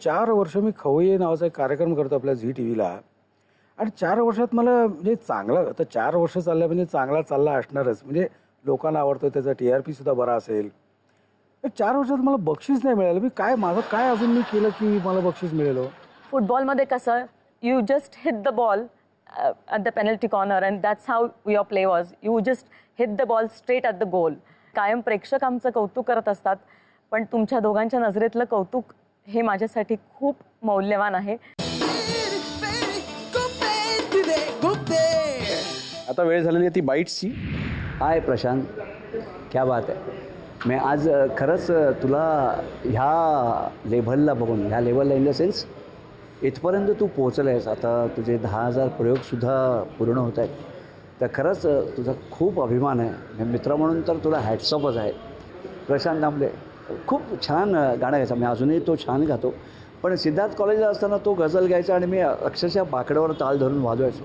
4 वर्ष मी खवय्ये नावाचा एक कार्यक्रम करतो आपल्या झी TV ला आणि 4 वर्षात मला म्हणजे चांगला आता 4 वर्ष चालल्या म्हणजे चांगला चालला असणारच म्हणजे लोकांना आवडतं त्याचा TRP सुद्धा बरा असेल. 4 वर्षात मला बक्षीस नाही मिळालं. मी काय माझं काय अजून मी केलं की मला बक्षीस मिळेल? फुटबॉलमध्ये कसं you just hit the ball at the penalty corner and that's how your play was. You just hit the ball straight at the goal. कायम प्रेक्षक आमचं कौतुक करत असतात पण तुमच्या दोघांच्या नजरेतलं कौतुक हे माझ्यासाठी खूप मौल्यवान आहे. आता वेळ झालेली आहे ती बाईट्सची. हाय प्रशांत, क्या बात आहे. मी आज खरंच तुला ह्या लेव्हलला बघून ह्या लेव्हलला इन द सेन्स इथपर्यंत तू पोहोचला आहेस. आता तुझे 10,000 प्रयोगसुद्धा पूर्ण होत आहेत. तर खरंच तुझा खूप अभिमान आहे. मित्र म्हणून तर तुला हॅट्सअपच आहे. प्रशांत दामले खूप छान गाणं गायचा. मी अजूनही तो छान गातो. पण सिद्धार्थ कॉलेजला असताना तो गझल गायचा आणि मी अक्षरशः बाकड्यावर ताल धरून वाजवायचो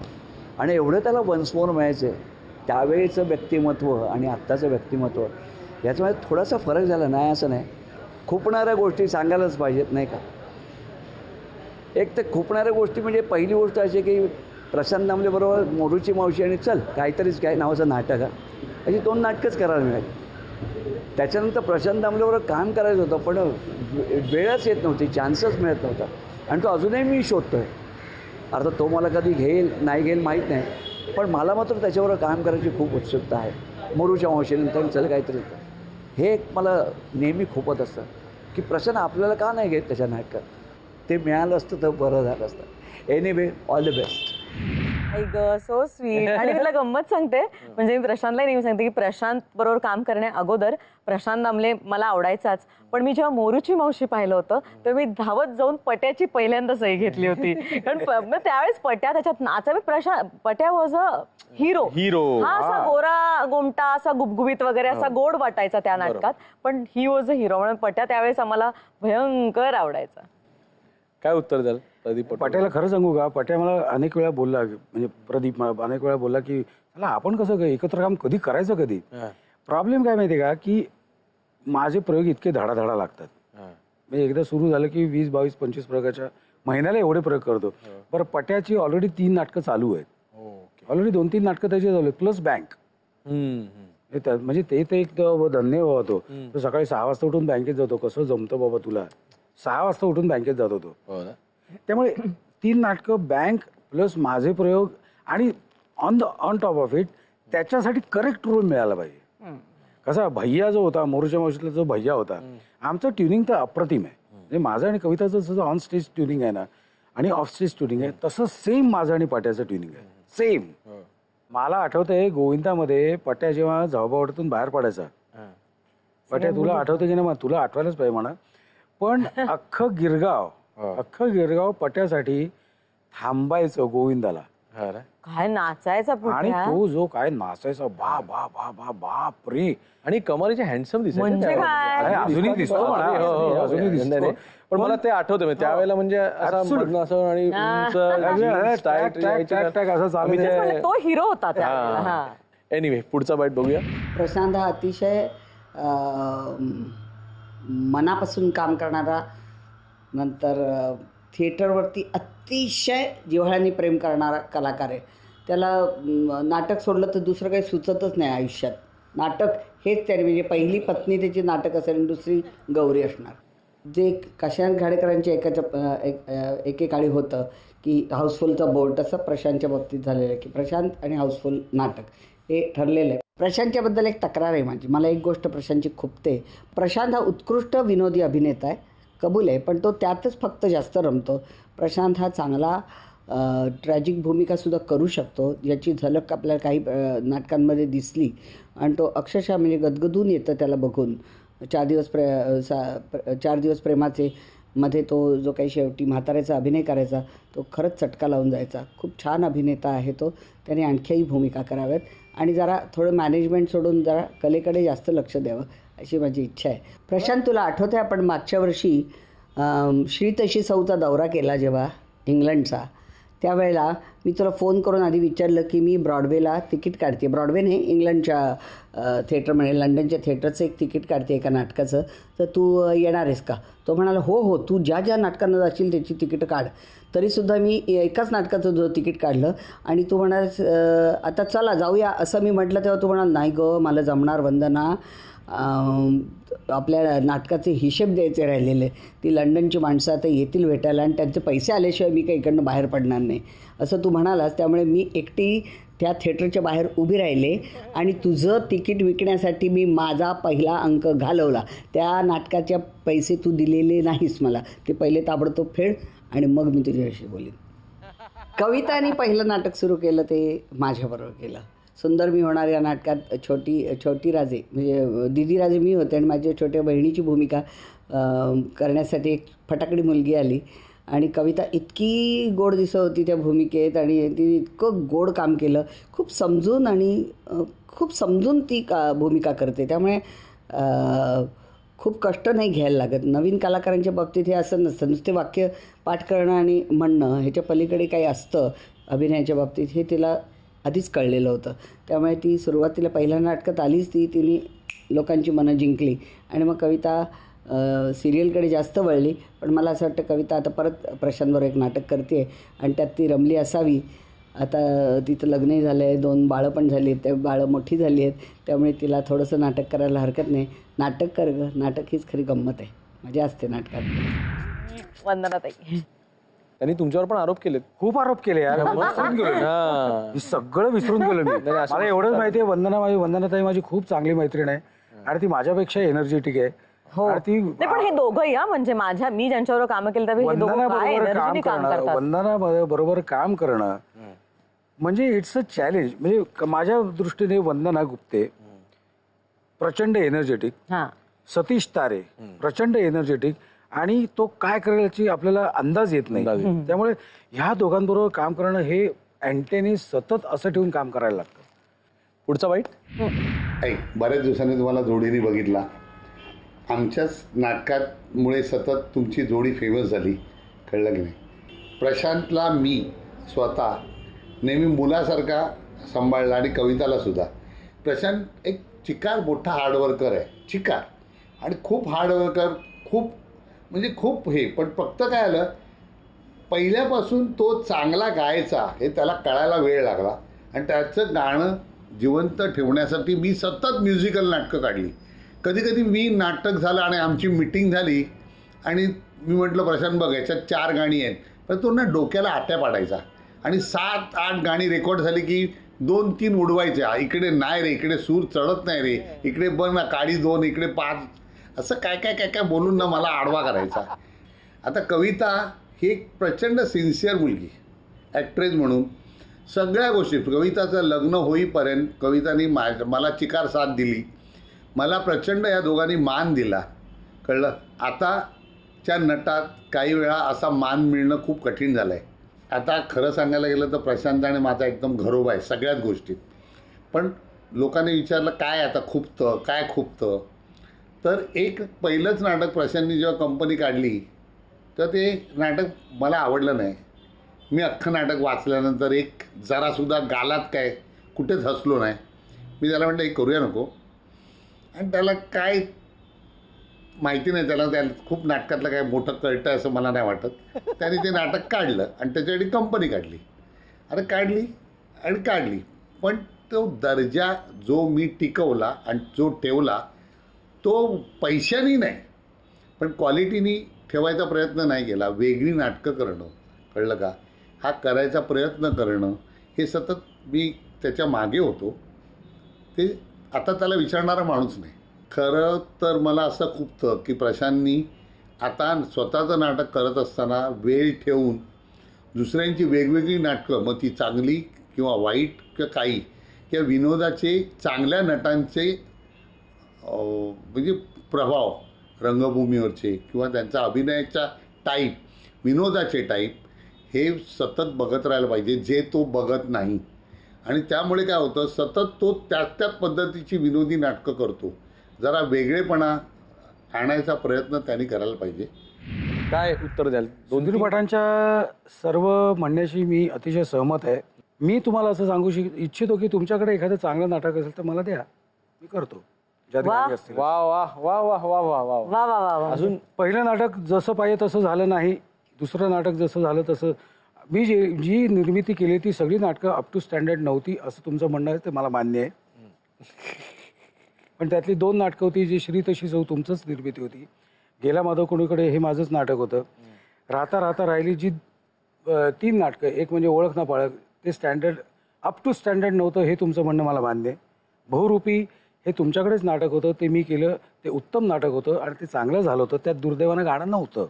आणि एवढं त्याला वन्स मोर मिळायचे. त्यावेळीचं व्यक्तिमत्व आणि आत्ताचं व्यक्तिमत्व याच्यामध्ये थोडासा फरक झाला नाही असं नाही. खुपणाऱ्या गोष्टी सांगायलाच पाहिजेत नाही का. एक तर खुपणाऱ्या गोष्टी म्हणजे पहिली गोष्ट अशी की प्रशांत दामलेबरोबर मोरूची मावशी आणि चल काहीतरीच काय नावाचं नाटक आहे अशी 2 नाटकंच करायला मिळाली. त्याच्यानंतर प्रशांत दामलेबरोबर काम करायचं होतं पण वेळच येत नव्हती, चान्सच मिळत नव्हता आणि तो अजूनही मी शोधतो आहे. अर्थात तो मला कधी घेईल नाही घेईल माहीत नाही पण मला मात्र त्याच्याबरोबर काम करायची खूप उत्सुकता आहे. मोरूच्या मावशीनंतर चल काहीतरी हे एक मला नेहमी खूपच असतं की प्रशांत आपल्याला का नाही घेत त्याच्या नाटकात. ते मिळालं असतं तर बरं झालं असतं. Anyway all the best. So sweet. आणि तुला गंमत सांगते म्हणजे मी प्रशांतला नेहमी सांगते की प्रशांत बरोबर काम करण्या अगोदर प्रशांत दामले मला आवडायचाच पण मी जेव्हा मोरूची मावशी पाहिलं होतं तेव्हा मी धावत जाऊन पट्याची पहिल्यांदा सही घेतली होती. कारण त्यावेळेस पट्या त्याच्यात नाचा पट्या वॉज अ हिरो. हा असा गोरा गोमटा असा गुबगुबीत वगैरे असा गोड वाटायचा त्या नाटकात पण ही वॉज अ हिरो म्हणून पट्या त्यावेळेस आम्हाला भयंकर आवडायचा. काय उत्तर द्याल प्रदीप? पट्याला खरं सांगू का, पट्या मला अनेक वेळा बोलला म्हणजे प्रदीप मला अनेक वेळा बोलला की मला आपण कसं एकत्र काम कधी करायचं कधी. प्रॉब्लेम काय माहिती आहे का की माझे प्रयोग इतके धडाधडा लागतात. म्हणजे एकदा सुरू झालं की 20, 22, 25 प्रयोगाच्या महिन्याला एवढे प्रयोग करतो. बरं पट्याची ऑलरेडी 3 नाटकं चालू आहेत. ऑलरेडी 2-3 नाटकं त्याची चालू आहेत प्लस बँक. म्हणजे ते एक धन्य होतो. तो सकाळी 6 वाजता उठून बँकेत जातो. कसं जमतं बाबा तुला. 6 वाजता उठून बँकेत जात होतो. त्यामुळे 3 नाटकं बँक प्लस माझे प्रयोग आणि ऑन टॉप ऑफ इट त्याच्यासाठी करेक्ट रोल मिळाला पाहिजे. कसा भैया जो होता मोरूच्या मावशीतला जो भैया होता आमचं ट्युनिंग तर अप्रतिम आहे. म्हणजे माझं आणि कविताचं जसं ऑन स्टेज ट्युनिंग आहे ना आणि ऑफ स्टेज ट्युनिंग आहे तसं सेम माझं आणि पट्याचं ट्युनिंग आहे सेम. मला आठवतंय गोविंदामध्ये पट्या जेव्हा झावबावड्यातून बाहेर पडायचा. पट्या तुला आठवतं की नाही तुला आठवायलाच पाहिजे म्हणा. पण अख्खं गिरगाव पट्यासाठी थांबायचं गोविंदाला. काय नाचायचा आणि तो जो काय नाचायचा बाप रे. आणि कमालीचे हँडसम म्हणजे काय अजूनही दिसतो अजूनही दिसतो. पण मला ते आठवतं त्यावेळेला म्हणजे असं आणि तो हिरो होता. एनिवे पुढचा बाईट बघूया. प्रशांत हा अतिशय मनापासून काम करणारा नंतर थिएटरवरती अतिशय जिव्हाळ्याने प्रेम करणारा कलाकार आहे. त्याला नाटक सोडलं तर दुसरं काही सुचतच नाही आयुष्यात. नाटक हेच त्याने म्हणजे पहिली पत्नी त्याची नाटक असेल आणि दुसरी गौरी असणार. जे काशीनाथ घाडेकरांच्या एकेकाळी होतं की हाऊसफुलचा बोर्ड तसं प्रशांतच्या बाबतीत झालेलं आहे की प्रशांत आणि हाऊसफुल नाटक हे ठरलेलं आहे. प्रशांतच्याबद्दल एक तक्रार आहे माझी. मला एक गोष्ट प्रशांतची खुपते. प्रशांत हा उत्कृष्ट विनोदी अभिनेता आहे कबूल आहे पण तो त्यातच फक्त जास्त रमतो. प्रशांत हा चांगला ट्रॅजिक भूमिकासुद्धा करू शकतो याची झलक आपल्याला काही नाटकांमध्ये दिसली आणि तो अक्षरशः म्हणजे गदगदून येतं त्याला बघून. 4 दिवस प्रेमाचे मध्ये तो जो काही शेवटी म्हाताऱ्याचा अभिनय करायचा तो खरंच चटका लावून जायचा. खूप छान अभिनेता आहे तो. त्याने आणखीही भूमिका कराव्यात आणि जरा थोडं मॅनेजमेंट सोडून जरा कलेकडे जास्त लक्ष द्यावं अशी माझी इच्छा आहे. प्रशांत तुला आठवतं आहे आपण मागच्या वर्षी श्री तशी सौचा दौरा केला जेव्हा इंग्लंडचा त्यावेळेला मी तुला फोन करून आधी विचारलं की मी ब्रॉडवेला तिकीट काढते. ब्रॉडवे नाही, इंग्लंडच्या थिएटर म्हणजे लंडनच्या थिएटरचं एक तिकीट काढते एका नाटकाचं, तर तू येणार आहेस का? तो म्हणाला हो हो, तू ज्या ज्या नाटकांना जाशील त्याची तिकीटं काढ. तरीसुद्धा मी एकाच नाटकाचं जो तिकीट काढलं आणि तू म्हणाल आता चला जाऊया असं मी म्हटलं, तेव्हा तू म्हणाल नाही गं मला जमणार वंदना, आपल्या नाटकाचे हिशेब द्यायचे राहिलेले, ती लंडनची माणसं आता येतील भेटायला आणि त्यांचे पैसे आल्याशिवाय मी काही इकडनं बाहेर पडणार नाही असं तू म्हणालास. त्यामुळे मी एकटी त्या थिएटरच्या बाहेर उभी राहिले आणि तुझं तिकीट विकण्यासाठी मी माझा पहिला अंक घालवला. त्या नाटकाच्या पैसे तू दिलेले नाहीस मला, ते पहिले ताबडतोब फेड आणि मग मी तुझ्याशी बोलेन. कविताने पहिलं नाटक सुरू केलं ते माझ्याबरोबर केलं. सुंदर मी होणार या नाटकात छोटी राजे म्हणजे दिदी राजे मी होते आणि माझ्या छोट्या बहिणीची भूमिका करण्यासाठी एक फटाकडी मुलगी आली आणि कविता इतकी गोड दिसत होती त्या भूमिकेत आणि ती इतकं गोड काम केलं, खूप समजून ती भूमिका करते. त्यामुळे खूप कष्ट नाही घ्यायला लागत. नवीन कलाकारांच्या बाबतीत हे असं नसतं, नुसते वाक्य पाठ करणं आणि म्हणणं ह्याच्या पलीकडे काही असतं अभिनयाच्या बाबतीत, हे तिला आधीच कळलेलं होतं. त्यामुळे ती सुरुवातीला पहिल्या नाटकात आलीच, तिने लोकांची मनं जिंकली आणि मग कविता सिरियलकडे जास्त वळली. पण मला असं वाटतं कविता आता परत प्रशांतबरोबर एक नाटक करते आणि त्यात ती रमली असावी. आता तिचं लग्नही झालं आहे, 2 बाळं पण झाली आहेत, त्या बाळं मोठी झाली आहेत, त्यामुळे तिला थोडंसं नाटक करायला हरकत नाही. नाटक कर गं, नाटक हीच खरी गंमत आहे, मजा असते नाटकात. वंदनाताई त्यांनी तुमच्यावर पण आरोप केलेत, खूप आरोप केले यार, विसरून गेलो मी. सगळं विसरून गेलो मी. मला एवढंच माहिती आहे वंदनाताई माझी खूप चांगली मैत्रीण आहे आणि ती माझ्यापेक्षा एनर्जेटिक आहे. हो ती पण हे दोघंही म्हणजे मी ज्यांच्यावर काम केलं त्यावेळी हे दोघं काय एनर्जीने काम करतात. वंदना बरोबर काम करणं म्हणजे इट्स अ चॅलेंज. म्हणजे माझ्या दृष्टीने वंदना गुप्ते प्रचंड एनर्जेटिक, सतीश तारे प्रचंड एनर्जेटिक आणि तो काय करेल याची आपल्याला अंदाज येत नाही. त्यामुळे ह्या दोघांबरोबर काम करणं हे अँटेनी सतत असं ठेवून काम करायला लागतं. पुढचा वाईट बऱ्याच दिवसांनी तुम्हाला जोडीने बघितला. आमच्याच नाटकामुळे सतत तुमची जोडी फेमस झाली, कळलं की नाही? प्रशांतला मी स्वतः नेहमी मुलासारखा सांभाळला आणि कविताला सुद्धा. प्रशांत एक चिकार मोठा हार्डवर्कर आहे, चिकार, आणि खूप हार्डवर्कर, खूप म्हणजे खूप हे. पण फक्त काय आलं, पहिल्यापासून तो चांगला गायचा हे त्याला कळायला वेळ लागला आणि त्याचं गाणं जिवंत ठेवण्यासाठी मी सतत म्युझिकल नाटकं काढली. कधी कधी मी नाटक झालं आणि आमची मिटिंग झाली आणि मी म्हटलं प्रशांत बघ याच्यात 4 गाणी आहेत, पण तो ना डोक्याला आट्या पाडायचा आणि 7-8 गाणी रेकॉर्ड झाली की 2-3 उडवायच्या. इकडे नाही रे, इकडे सूर चढत नाही रे, इकडे बघ ना काळी 2, इकडे 5, असं काय काय काय काय बोलून ना मला आडवा करायचा. आता कविता ही एक प्रचंड सिन्सिअर मुलगी, ॲक्ट्रेस म्हणून सगळ्या गोष्टी. कविताचं लग्न होईपर्यंत कवितानी मला चिकार साथ दिली, मला प्रचंड या दोघांनी मान दिला, कळलं? आताच्या नटात काही वेळा असा मान मिळणं खूप कठीण झालं आहे. आता खरं सांगायला गेलं तर प्रशांत आणि माझा एकदम घरोबा आहे सगळ्याच गोष्टीत. पण लोकांनी विचारलं काय आता खूपतं, काय खूपतं, तर एक पहिलंच नाटक प्रशांतनी जेव्हा कंपनी काढली तर ते नाटक मला आवडलं नाही. मी अख्खं नाटक वाचल्यानंतर एक जरासुद्धा गालात काय कुठेच हसलो नाही. मी त्याला म्हटलं हे करूया नको, आणि त्याला काय माहिती नाही, त्या खूप नाटकातलं काय मोठं कळतं असं मला नाही वाटत. त्याने ते नाटक काढलं आणि त्याच्यासाठी कंपनी काढली. अरे काढली पण तो दर्जा जो मी टिकवला आणि जो ठेवला तो पैशानी नाही पण क्वालिटीनी ठेवायचा प्रयत्न नाही केला. वेगळी नाटकं करणं, कळलं का, हा करायचा प्रयत्न करणं हे सतत मी त्याच्या मागे होतो. ते आता त्याला विचारणारा माणूस नाही. खरं तर मला असं खूपतं की प्रशांतनी आता स्वतःचं नाटक करत असताना वेळ ठेवून दुसऱ्यांची वेगवेगळी नाटकं, मग ती चांगली किंवा वाईट किंवा काही, किंवा विनोदाचे चांगल्या नटांचे म्हणजे प्रभाव रंगभूमीवरचे किंवा त्यांचा अभिनयाचा टाईप, विनोदाचे टाईप हे सतत बघत राहायला पाहिजे, जे तो बघत नाही. आणि त्यामुळे काय होतं, सतत तो त्याच पद्धतीची विनोदी नाटकं करतो. जरा वेगळेपणा आणायचा प्रयत्न त्यांनी करायला पाहिजे. काय उत्तर द्याल? सुधीर भटांच्या सर्व म्हणण्याशी मी अतिशय सहमत आहे. मी तुम्हाला असं सांगू इच्छितो की तुमच्याकडे एखादं चांगलं नाटक असेल तर मला द्या, मी करतो. ज्या दिवशी असतील. वा वा वा वा वा वा वा. वा वा वा वा. अजून पहिलं नाटक जसं पाहिजे तसं झालं नाही, दुसरं नाटक जसं झालं तसं. मी जी निर्मिती केली ती सगळी नाटकं अप टू स्टँडर्ड नव्हती असं तुमचं म्हणणं आहे, ते मला मान्य आहे. पण त्यातली 2 नाटकं होती जी श्री तशी जाऊ तुमचंच निर्मिती होती. गेला माधव कोणीकडे हे माझंच नाटक होतं. राहता राहता राहिली जी 3 नाटकं, एक म्हणजे ओळख ना पाळख, ते स्टँडर्ड अप टू स्टँडर्ड नव्हतं हे तुमचं म्हणणं मला मान्य आहे. बहुरूपी हे तुमच्याकडेच नाटक होतं, ते मी केलं, ते उत्तम नाटक होतं आणि ते चांगलं झालं होतं. त्यात दुर्दैवानं गाणं नव्हतं.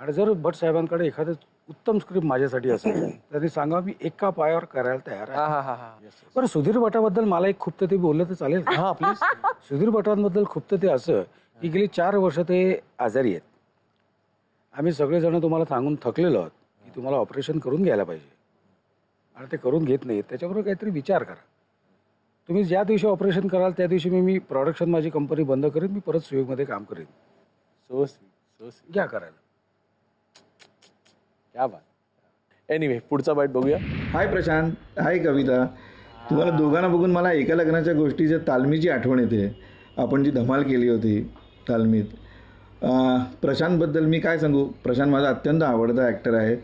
आणि जर भट साहेबांकडे एखादं उत्तम स्क्रिप्ट माझ्यासाठी असेल तरी सांगा, मी एका पायावर करायला तयार आहे. बरं, सुधीर भटाबद्दल मला एक खुपतं ते बोललं तर चालेल? हा प्लीज. सुधीर भटांबद्दल खुपतं ते असं की गेली 4 वर्ष ते आजारी आहेत. आम्ही सगळेजण तुम्हाला सांगून थकलेलो आहोत की तुम्हाला ऑपरेशन करून घ्यायला पाहिजे आणि ते करून घेत नाहीत. त्याच्याबरोबर काहीतरी विचार करा. तुम्ही ज्या दिवशी ऑपरेशन कराल त्या दिवशी मी प्रोडक्शन माझी कंपनी बंद करेन, मी परत सुयोगमध्ये काम करेन. So sweet. घ्या करायला. क्या बात. एनिवे, पुढचा बाईट बघूया. हाय प्रशांत, हाय कविता. तुम्हाला दोघांना बघून मला एका लग्नाच्या गोष्टीच्या तालमीची आठवण येते. आपण जी धमाल केली होती तालमीत. प्रशांतबद्दल मी काय सांगू, प्रशांत माझा अत्यंत आवडता ॲक्टर आहे.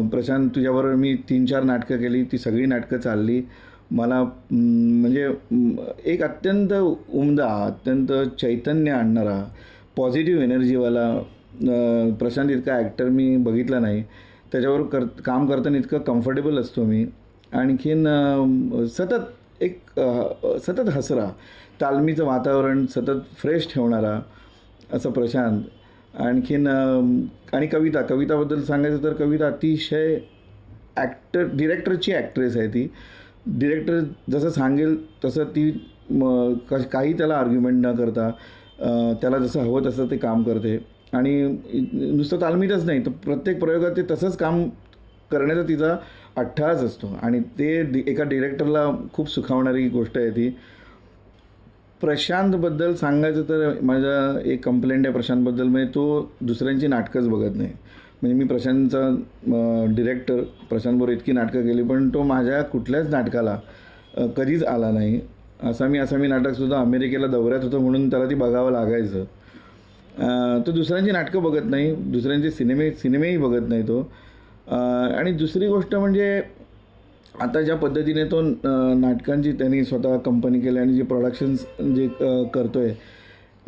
प्रशांत, तुझ्याबरोबर मी 3-4 नाटकं केली, ती सगळी नाटकं चालली. मला म्हणजे एक अत्यंत उमदा, अत्यंत चैतन्य आणणारा, पॉझिटिव्ह एनर्जीवाला प्रशांत इतका ॲक्टर मी बघितला नाही. त्याच्यावर काम करताना इतकं कम्फर्टेबल असतो मी. आणखीन सतत हसरा, तालमीचं वातावरण सतत फ्रेश ठेवणारा असं प्रशांत. आणखीन आणि कविताबद्दल सांगायचं तर कविता अतिशय डिरेक्टरची ॲक्ट्रेस आहे. ती डिरेक्टर जसं सांगेल तसं ती काही त्याला आर्ग्युमेंट न करता त्याला जसं हवं तसं ते काम करते. आणि नुसतं तालमीतच नाही तर प्रत्येक प्रयोगात ते तसंच काम करण्याचा तिचा अट्टहास असतो आणि ते एका डिरेक्टरला खूप सुखावणारी गोष्ट आहे ती. प्रशांतबद्दल सांगायचं तर माझा एक कंप्लेंट आहे प्रशांतबद्दल, म्हणजे तो दुसऱ्यांची नाटकंच बघत नाही. म्हणजे मी प्रशांतचा डिरेक्टर, प्रशांतबरोबर इतकी नाटकं केली पण तो माझ्या कुठल्याच नाटकाला कधीच आला नाही. मी नाटकसुद्धा अमेरिकेला दौऱ्यात होतं म्हणून त्याला ती बघावं लागायचं. तो दुसऱ्यांची नाटकं बघत नाही, दुसऱ्यांचे सिनेमेही बघत नाही तो. आणि दुसरी गोष्ट म्हणजे आता ज्या पद्धतीने तो नाटकांची त्यांनी स्वतः कंपनी केली आणि जे प्रोडक्शन्स जे करतो आहे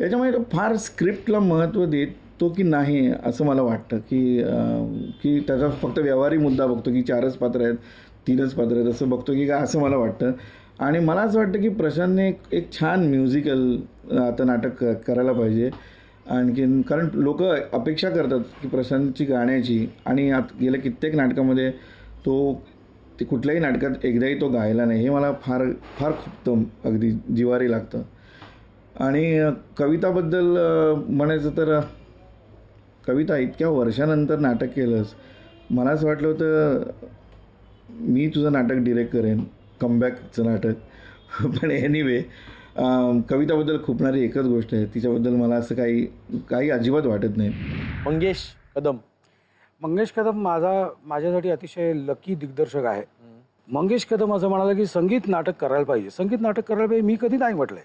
याच्यामुळे तो फार स्क्रिप्टला महत्त्व देतो की नाही असं मला वाटतं. की त्याचा फक्त व्यवहारी मुद्दा बघतो की 4च पात्र आहेत, 3च पात्र आहेत असं बघतो की काय, असं मला वाटतं. आणि मला असं वाटतं की प्रशांतने एक छान म्युझिकल आता नाटक करायला पाहिजे. आणखीन कारण लोक अपेक्षा करतात की प्रशांतची गाण्याची, आणि गेल्या कित्येक नाटकामध्ये ते कुठल्याही नाटकात एकदाही तो गायला नाही, हे मला फार फार खूप अगदी जिवारी लागतं. आणि कविताबद्दल म्हणायचं तर कविता, इतक्या वर्षानंतर नाटक केलंस, मला असं वाटलं होतं मी तुझं नाटक डिरेक्ट करेन, कमबॅकचं नाटक. पण एनिवे, कविताबद्दल खुपणारी एकच गोष्ट आहे, तिच्याबद्दल मला असं काही अजिबात वाटत नाही. मंगेश कदम माझ्यासाठी अतिशय लकी दिग्दर्शक आहे. मंगेश कदम असं म्हणाला की संगीत नाटक करायला पाहिजे. मी कधी नाही म्हटलंय,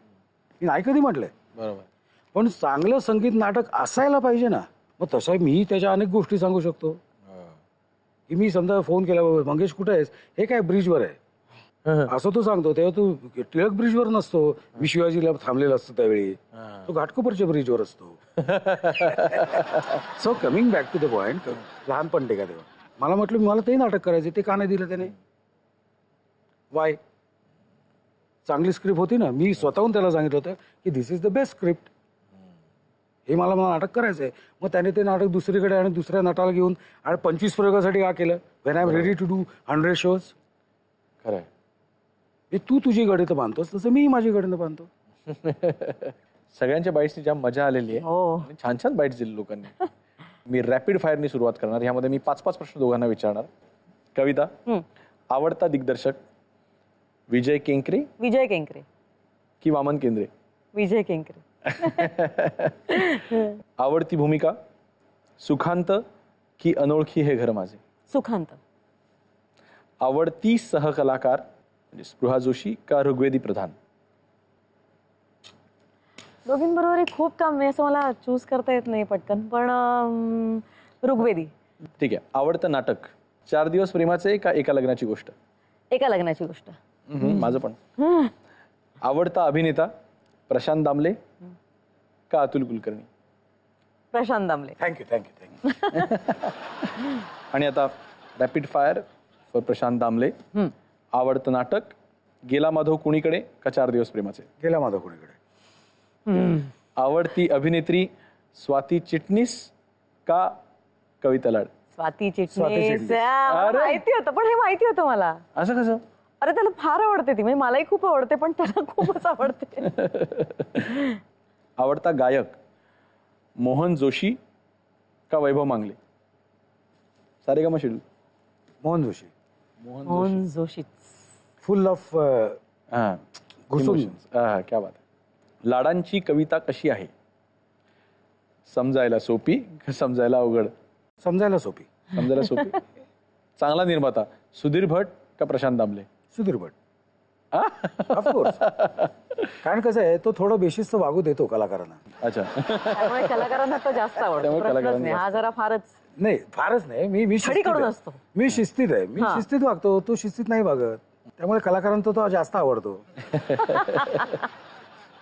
मी नाही कधी म्हटलंय. बरोबर. पण चांगलं संगीत नाटक असायला पाहिजे ना. मग तसं मी त्याच्या अनेक गोष्टी सांगू शकतो की मी समजा फोन केला, मंगेश कुठे आहेस, हे काय ब्रिजवर आहे असं तो सांगतो, तेव्हा तू टिळक ब्रिजवर नसतो, मी शिवाजीला थांबलेला असतो त्यावेळी, तो घाटकोपरच्या ब्रिजवर असतो. So coming back to the point, लहानपण ते का तेव्हा मला म्हटलं मला ते नाटक करायचे, ते का नाही दिलं त्याने? वाय? चांगली स्क्रिप्ट होती ना, मी स्वतःहून त्याला सांगितलं होतं की दिस इज द बेस्ट स्क्रिप्ट, हे मला नाटक करायचं आहे. मग त्याने ते नाटक दुसरीकडे आणि दुसऱ्या नटाला घेऊन आणि 25 प्रयोगासाठी का केलं? When I am ready to do 100 shows. खरं आहे. तू तुझी गणितं बांधतोस तसं मी माझी गणितं बांधतो. सगळ्यांच्या बाईट्सनी जाम मजा आलेली आहे. छान छान बाईट्स दिली लोकांनी. मी रॅपिड फायरनी सुरुवात करणार. ह्यामध्ये मी 5-5 प्रश्न दोघांना विचारणार. कविता, आवडता दिग्दर्शक विजय केंकरे की वामन केंद्रे? विजय केंकरे. आवडती भूमिका सुखांत की अनोळखी हे घर माझे? सुखांत. आवडती सहकलाकार म्हणजे स्पृहा जोशी का ऋग्वेदी प्रधान? दोघींबरोबर एक खूप काम आहे, असं मला चूज करता येत नाही पटकन, पण ऋग्वेदी. ठीक आहे. आवडतं नाटक 4 दिवस प्रेमाचे का एका लग्नाची गोष्ट? एका लग्नाची गोष्ट. माझं पण. आवडता अभिनेता प्रशांत दामले का अतुल कुलकर्णी? प्रशांत दामले. थँक्यू. आणि आता rapid fire for Prashant Damle. आवडतं नाटक गेला माधव कुणीकडे का 4 दिवस प्रेमाचे? गेला माधव कुणीकडे. आवडती अभिनेत्री स्वाती चिटणीस का कविता लाड? स्वाती स्वाती चिटणीस. चिटणीस. अरे. माहिती होतं, पण हे माहिती होतं मला. असं कसं? अरे त्याला फार आवडते ती, म्हणजे मलाही खूप आवडते, पण त्याला खूपच आवडते. आवडता गायक मोहन जोशी का वैभव मांगले? सारेगामा शेड्यूल. मोहन जोशी. मोहन जोशीच. फुल ऑफ हा, घुसून. क्या बात आहे. लाडांची कविता कशी आहे? समजायला सोपी का समजायला अवघड? समजायला सोपी. समजायला सोपी. चांगला निर्माता सुधीर भट का प्रशांत दामले? सुधीर भट. ऑफकोर्स. कारण कसं आहे, तो थोडं बेशिस्त वागू देतो कलाकारांना. अच्छा. त्यामुळे कलाकारांना तो जास्त आवडतो. त्यामुळे प्रश्नच कलाकारांना नाही. हा जरा फारच नाही, फारच नाही. मी छडी करून असतो. मी शिस्तीत आहे. मी शिस्तीत वागतो, तो शिस्तीत नाही वागत. त्यामुळे कलाकारांना तो जास्त आवडतो.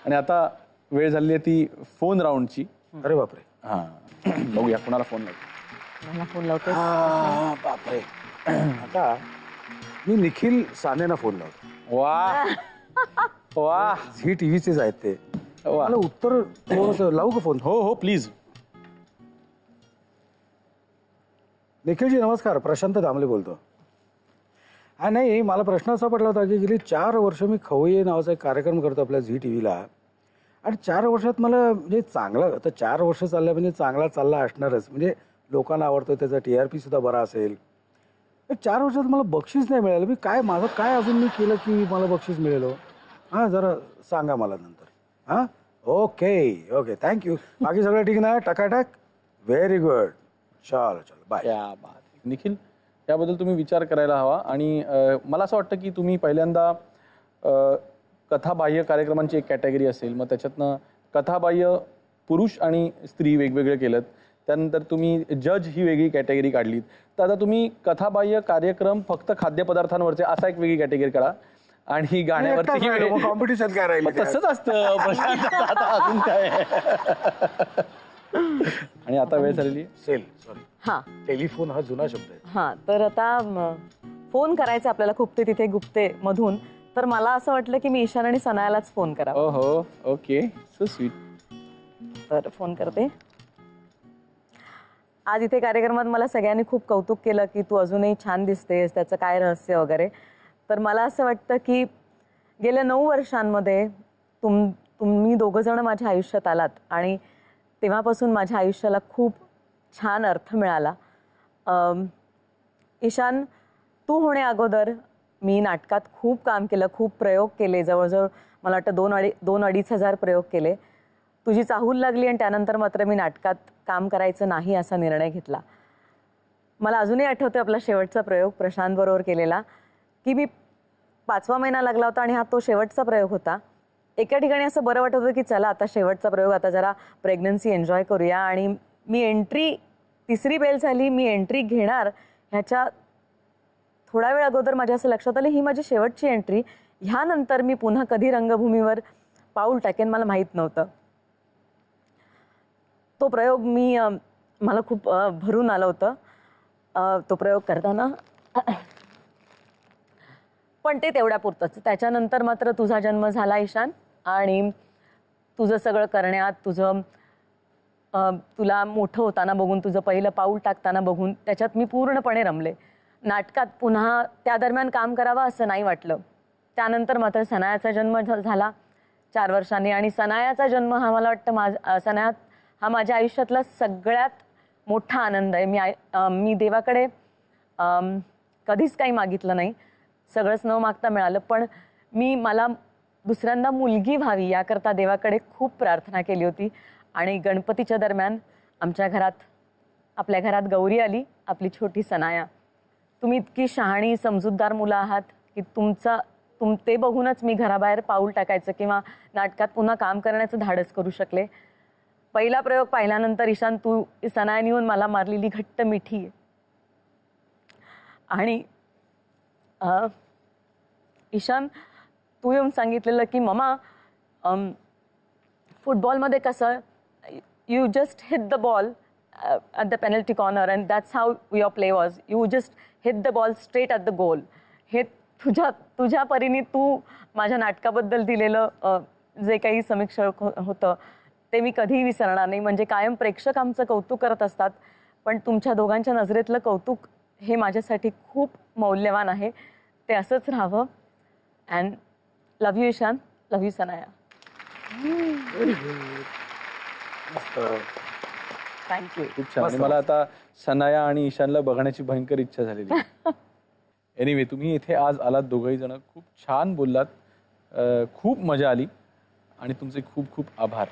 आणि आता वेळ झाली आहे ती फोन राऊंडची. अरे बापरे. हा, बघूया कोणाला फोन लागतो. मला फोन लावतो. बापरे. आता मी निखिल सानेना फोन लावतो. वा वा. झी टीव्हीचेच आहेत ते. वा. मला उत्तर थोडंसं लावू का फोन? हो हो प्लीज. निखिलजी नमस्कार, प्रशांत दामले बोलतो. हा नाही, मला प्रश्न असा पडला होता की गेली 4 वर्ष मी खवय्ये नावाचा एक कार्यक्रम करतो आपल्या झी टीव्हीला. आणि 4 वर्षात मला म्हणजे चांगला, आता 4 वर्ष चाललं म्हणजे चांगला चालला असणारच, म्हणजे लोकांना आवडतं, त्याचा TRP सुद्धा बरा असेल. 4 वर्षात मला बक्षीस नाही मिळालं. मी काय, माझं काय अजून मी केलं की मला बक्षीस मिळेल? हां, जरा सांगा मला नंतर. हां, ओके थँक्यू. बाकी सगळं ठीक ना? टकाटक. Very good. चलो बाय. या बात. निखिल, याबद्दल तुम्ही विचार करायला हवा. आणि मला असं वाटतं की तुम्ही पहिल्यांदा कथाबाह्य कार्यक्रमांची एक कॅटेगरी असेल, मग त्याच्यातनं कथाबाह्य पुरुष आणि स्त्री वेगवेगळे केलं. त्यानंतर तुम्ही जज ही वेगळी कॅटेगरी काढलीत. तर आता तुम्ही कथाबाह्य कार्यक्रम फक्त खाद्यपदार्थांवरचे असा एक वेगळी कॅटेगरी काढा. आणि गाण्यावरती कॉम्पिटिशन काय राहिलं? तसंच असतं प्रशांत. आता अजून काय. आणि आता वेळ झालेली हा, टेलिफोन हा जुना शब्द आहे. हा, तर आता फोन करायचा आपल्याला खूपते तिथे गुप्ते मधून. तर मला असं वाटलं की मी ईशान आणि सनायालाच फोन करा. हो, ओके, सो स्वीट. तर फोन करते. आज इथे कार्यक्रमात मला सगळ्यांनी खूप कौतुक केलं की तू अजूनही छान दिसतेस, त्याचं काय रहस्य वगैरे. तर मला असं वाटतं की गेल्या 9 वर्षांमध्ये तुम्ही दोघं जण माझ्या आयुष्यात आलात आणि तेव्हापासून माझ्या आयुष्याला खूप छान अर्थ मिळाला. ईशान, तू होणे अगोदर मी नाटकात खूप काम केलं, खूप प्रयोग केले. जवळजवळ मला वाटतं 2-2.5 हजार प्रयोग केले. तुझी चाहूल लागली आणि त्यानंतर मात्र मी नाटकात काम करायचं नाही असा निर्णय घेतला. मला अजूनही आठवतं आपला शेवटचा प्रयोग प्रशांतबरोबर केलेला, की मी 5वा महिना लागला होता आणि हा तो शेवटचा प्रयोग होता. एका ठिकाणी असं बरं वाटत होतं की चला आता शेवटचा प्रयोग, आता जरा प्रेग्नन्सी एन्जॉय करूया. आणि मी एंट्री, 3री बेल झाली, मी एंट्री घेणार ह्याच्या थोडा वेळ अगोदर माझ्या असं लक्षात आलं ही माझी शेवटची एंट्री. ह्यानंतर मी पुन्हा कधी रंगभूमीवर पाऊल टाकेन मला माहीत नव्हतं. तो प्रयोग मला खूप भरून आलं होतं तो प्रयोग करताना, पण ते तेवढ्यापुरतंच. त्याच्यानंतर मात्र तुझा जन्म झाला ईशान आणि तुझं सगळं करण्यात, तुला मोठं होताना बघून, तुझं पहिलं पाऊल टाकताना बघून त्याच्यात मी पूर्णपणे रमले. नाटकात पुन्हा त्या दरम्यान काम करावं असं नाही वाटलं. त्यानंतर मात्र सनायाचा जन्म झाला 4 वर्षांनी आणि सनायाचा जन्म हा मला वाटतं सनाया हा माझ्या आयुष्यातला सगळ्यात मोठा आनंद आहे. मी देवाकडे कधीच काही मागितलं नाही, सगळंच न मागता मिळालं. पण मला दुसऱ्यांदा मुलगी व्हावी याकरता देवाकडे खूप प्रार्थना केली होती. आणि गणपतीच्या दरम्यान आमच्या घरात आपल्या घरात गौरी आली, आपली छोटी सनाया. तुम्ही इतकी शहाणी समजूतदार मुलं आहात की ते बघूनच मी घराबाहेर पाऊल टाकायचं किंवा नाटकात पुन्हा काम करण्याचं धाडस करू शकले. पहिला प्रयोग पाहिल्यानंतर ईशान, तू सनायाने येऊन मला मारलेली घट्ट मिठी आहे. आणि ईशान, तू येऊन सांगितलेलं की ममा, फुटबॉलमध्ये कसं you just hit the ball at the penalty corner and that's how your play was. You just hit the ball straight at the goal. हे तुझ्या परीने तू माझ्या नाटकाबद्दल दिलेलं जे काही समीक्षक होतं ते मी कधीही विसरणार नाही. म्हणजे कायम प्रेक्षक आमचं कौतुक करत असतात, पण तुमच्या दोघांच्या नजरेतलं कौतुक हे माझ्यासाठी खूप मौल्यवान आहे. ते असंच राहावं. And love you Ishaan, love you Sanaya. Thank you. खूप छान. आणि मला आता सनाया आणि ईशानला बघण्याची भयंकर इच्छा झालेली. एनिवे, तुम्ही इथे आज आलात दोघंही जण, खूप छान बोललात, खूप मजा आली आणि तुमचे खूप खूप आभार.